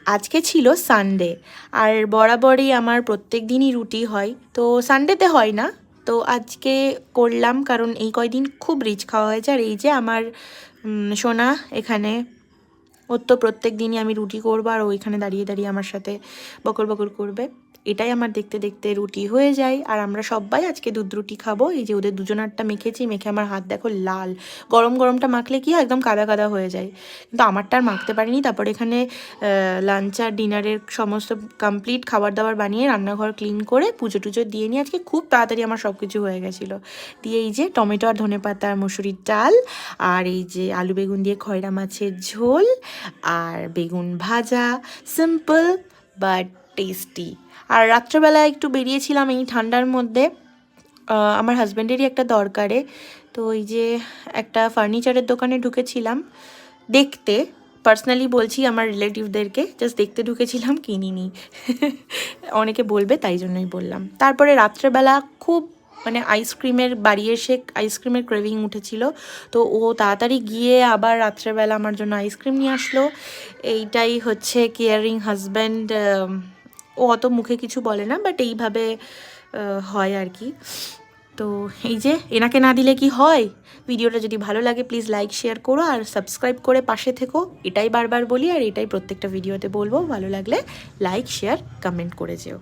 আজকে ছিল সানডে, আর বরাবরই আমার প্রত্যেক দিনই রুটি হয়, তো সানডেতে হয় না। তো আজকে করলাম, কারণ এই কয়দিন খুব রিচ খাওয়া হয়েছে। আর এই যে আমার সোনা এখানে, ওর তো প্রত্যেক দিনই আমি রুটি করবো, আর ওইখানে দাঁড়িয়ে দাঁড়িয়ে আমার সাথে বকর বকর করবে। এটাই আমার দেখতে দেখতে রুটি হয়ে যায়। আর আমরা সবাই আজকে দুধ রুটি খাবো। এই যে ওদের দুজনারটা মেখেছি, মেখে আমার হাত দেখো লাল। গরম গরমটা মাখলে কি হয়, একদম কাদা কাদা হয়ে যায়, কিন্তু আমারটা আর মাখতে পারিনি। তারপর এখানে লাঞ্চ আর ডিনারের সমস্ত কমপ্লিট খাবার দাবার বানিয়ে রান্নাঘর ক্লিন করে পুজো টুজো দিয়ে নিয়ে আজকে খুব তাড়াতাড়ি আমার সব কিছু হয়ে গেছিলো। দিয়ে এই যে টমেটো আর ধনেপাতা আর মসুরির ডাল, আর এই যে আলু বেগুন দিয়ে খয়রা মাছের ঝোল, আর বেগুন ভাজা, সিম্পল বাট টেস্টি। আর রাত্রেবেলা একটু বেরিয়েছিলাম এই ঠান্ডার মধ্যে, আমার হাজব্যান্ডেরই একটা দরকারে। তো এই যে একটা ফার্নিচারের দোকানে ঢুকেছিলাম দেখতে, পার্সোনালি বলছি আমার রিলেটিভদেরকে, জাস্ট দেখতে ঢুকেছিলাম, কিনিনি। অনেকে বলবে তাই জন্যই বললাম। তারপরে রাত্রেবেলা খুব মানে আইসক্রিমের বাড়ি এসে আইসক্রিমের ক্রেভিং উঠেছিল, তো ও তাড়াতাড়ি গিয়ে আবার রাত্রেবেলা আমার জন্য আইসক্রিম নিয়ে আসলো। এইটাই হচ্ছে কেয়ারিং হাজব্যান্ড। ও অত মুখে কিছু বলে না, বাট এইভাবে হয় আর কি। তো এই যে এনাকে না দিলে কি হয়। ভিডিওটা যদি ভালো লাগে প্লিজ লাইক শেয়ার করো, আর সাবস্ক্রাইব করে পাশে থেকো, এটাই বারবার বলি আর এটাই প্রত্যেকটা ভিডিওতে বলবো। ভালো লাগলে লাইক শেয়ার কমেন্ট করে যেও।